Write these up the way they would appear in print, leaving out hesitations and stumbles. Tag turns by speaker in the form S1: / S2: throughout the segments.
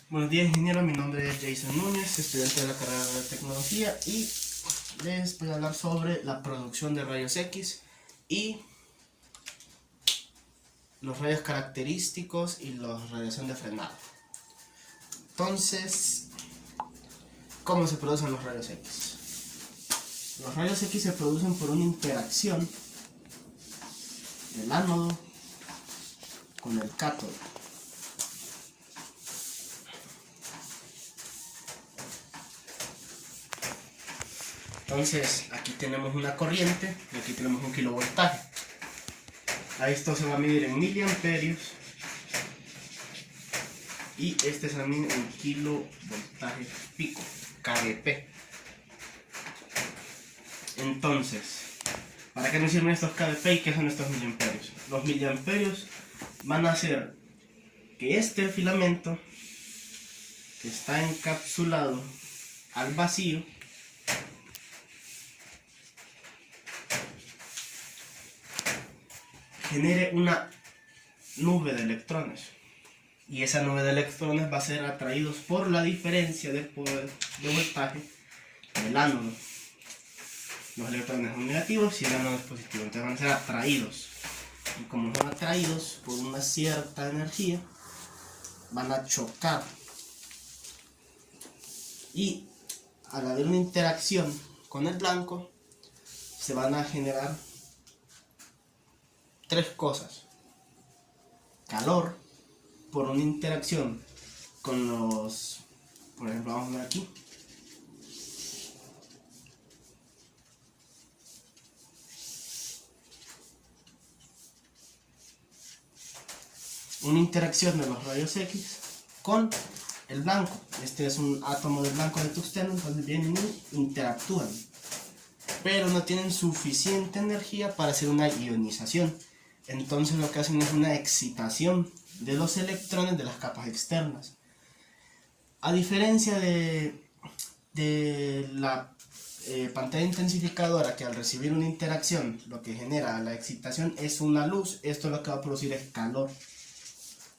S1: Buenos días, ingeniero. Mi nombre es Jason Núñez, estudiante de la carrera de tecnología, y les voy a hablar sobre la producción de rayos X y los rayos característicos y la radiación de frenado. Entonces, ¿cómo se producen los rayos X? Los rayos X se producen por una interacción del ánodo con el cátodo. Entonces, aquí tenemos una corriente y aquí tenemos un kilovoltaje. A esto se va a medir en miliamperios y este se va a medir en kilovoltaje pico, kVp. Entonces, ¿para qué nos sirven estos kVp y qué son estos miliamperios? Los miliamperios van a hacer que este filamento que está encapsulado al vacío genere una nube de electrones, y esa nube de electrones va a ser atraídos por la diferencia de poder de voltaje del ánodo. Los electrones son negativos y el ánodo es positivo, entonces van a ser atraídos, y como son atraídos por una cierta energía, van a chocar, y al haber una interacción con el blanco se van a generar tres cosas: calor por una interacción con los, por ejemplo, vamos a ver aquí, una interacción de los rayos X con el blanco. Este es un átomo de blanco de tungsteno, entonces vienen y interactúan, pero no tienen suficiente energía para hacer una ionización. Entonces lo que hacen es una excitación de los electrones de las capas externas. A diferencia de la pantalla intensificadora, que al recibir una interacción lo que genera la excitación es una luz, esto lo que va a producir es calor.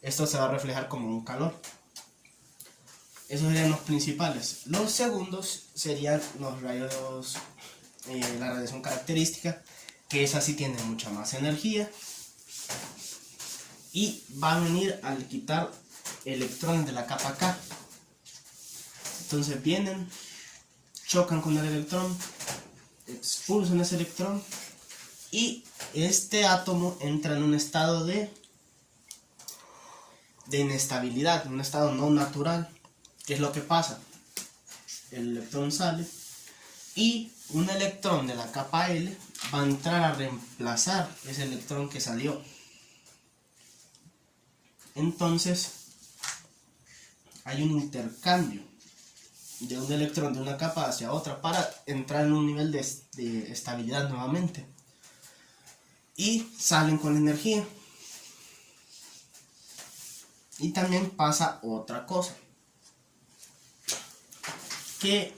S1: Esto se va a reflejar como un calor. Esos serían los principales. Los segundos serían los rayos, la radiación característica, que esa sí tiene mucha más energía y va a venir al quitar electrones de la capa K. Entonces vienen, chocan con el electrón, expulsan ese electrón y este átomo entra en un estado de inestabilidad, un estado no natural. ¿Qué es lo que pasa? El electrón sale y un electrón de la capa L va a entrar a reemplazar ese electrón que salió. Entonces hay un intercambio de un electrón de una capa hacia otra para entrar en un nivel de estabilidad nuevamente, y salen con energía. Y también pasa otra cosa, que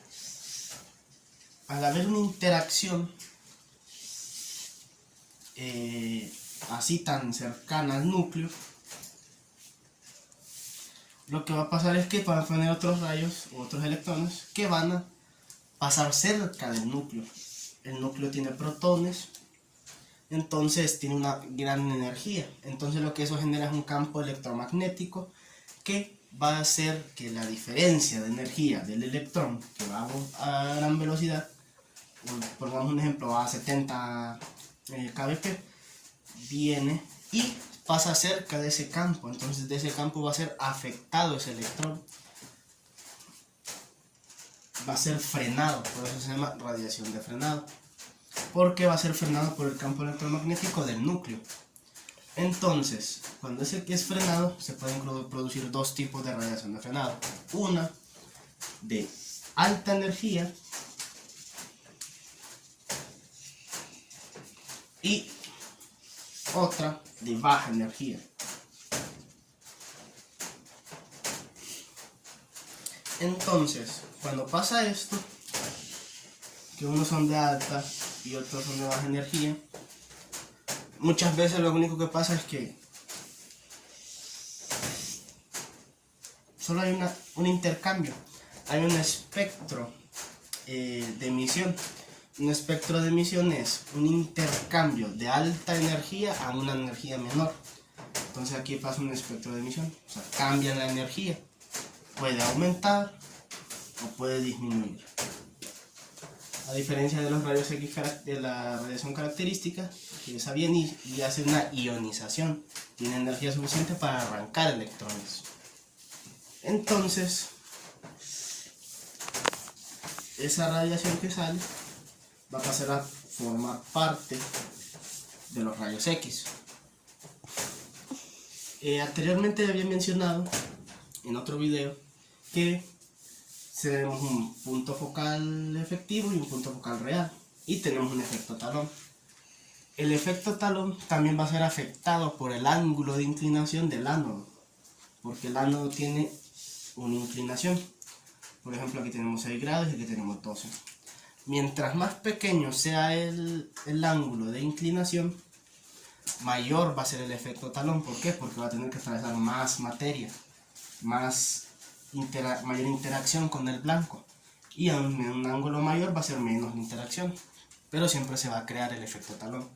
S1: al haber una interacción así tan cercana al núcleo, lo que va a pasar es que van a tener otros rayos u otros electrones que van a pasar cerca del núcleo. El núcleo tiene protones, entonces tiene una gran energía. Entonces lo que eso genera es un campo electromagnético que va a hacer que la diferencia de energía del electrón, que va a gran velocidad, pongamos un ejemplo, va a 70 kbp, viene y pasa cerca de ese campo. Entonces de ese campo va a ser afectado ese electrón, va a ser frenado, por eso se llama radiación de frenado, porque va a ser frenado por el campo electromagnético del núcleo. Entonces, cuando ese que es frenado, se pueden producir dos tipos de radiación de frenado: una de alta energía y otra de baja energía. Entonces, cuando pasa esto, que unos son de alta y otros son de baja energía, muchas veces lo único que pasa es que solo hay un intercambio, hay un espectro de emisión. Un espectro de emisión es un intercambio de alta energía a una energía menor. Entonces aquí pasa un espectro de emisión, o sea, cambia la energía, puede aumentar o puede disminuir. A diferencia de los rayos X de la radiación característica, que esa viene y hace una ionización, tiene energía suficiente para arrancar electrones. Entonces, esa radiación que sale va a pasar a formar parte de los rayos X. Anteriormente había mencionado en otro video que tenemos un punto focal efectivo y un punto focal real, y tenemos un efecto talón. El efecto talón también va a ser afectado por el ángulo de inclinación del ánodo, porque el ánodo tiene una inclinación. Por ejemplo, aquí tenemos 6 grados y aquí tenemos 12. Mientras más pequeño sea el ángulo de inclinación, mayor va a ser el efecto talón. ¿Por qué? Porque va a tener que atravesar más materia, mayor interacción con el blanco, y a un ángulo mayor va a ser menos la interacción, pero siempre se va a crear el efecto talón.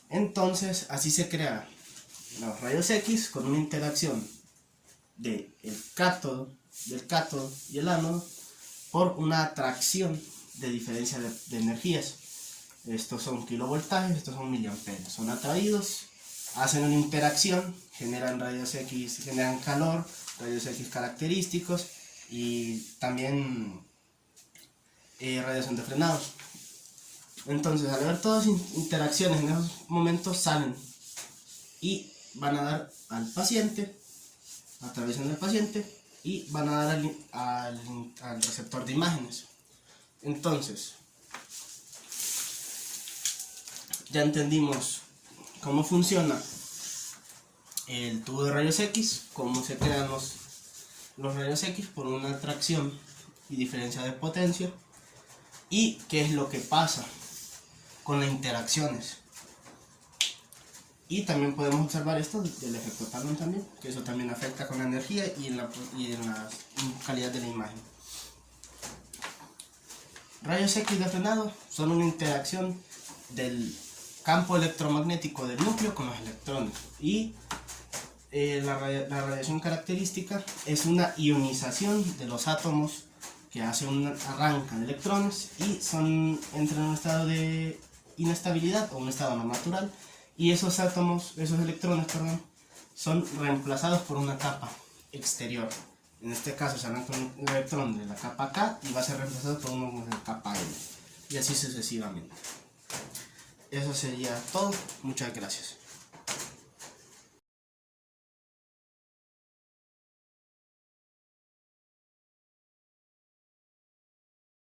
S1: Entonces así se crean los rayos X con una interacción del cátodo y el ánodo por una atracción de diferencia de energías. Estos son kilovoltajes, estos son miliamperios, son atraídos, hacen una interacción, generan rayos X, generan calor, rayos X característicos y también radiación de frenado. Entonces, al ver todas las interacciones en esos momentos, salen y van a dar al paciente, atraviesan el paciente y van a dar al receptor de imágenes. Entonces, ya entendimos cómo funciona el tubo de rayos X, cómo se crean los rayos X por una atracción y diferencia de potencia, y qué es lo que pasa con las interacciones. Y también podemos observar esto del efecto talón también, que eso también afecta con la energía y en la calidad de la imagen. Rayos X de frenado son una interacción del campo electromagnético del núcleo con los electrones, y la radiación característica es una ionización de los átomos que hace un arranque de electrones y entran en un estado de inestabilidad o un estado no natural, y esos electrones, son reemplazados por una capa exterior. En este caso se arranca un electrón de la capa K y va a ser reemplazado por uno de la capa L, y así sucesivamente. Eso sería todo. Muchas gracias.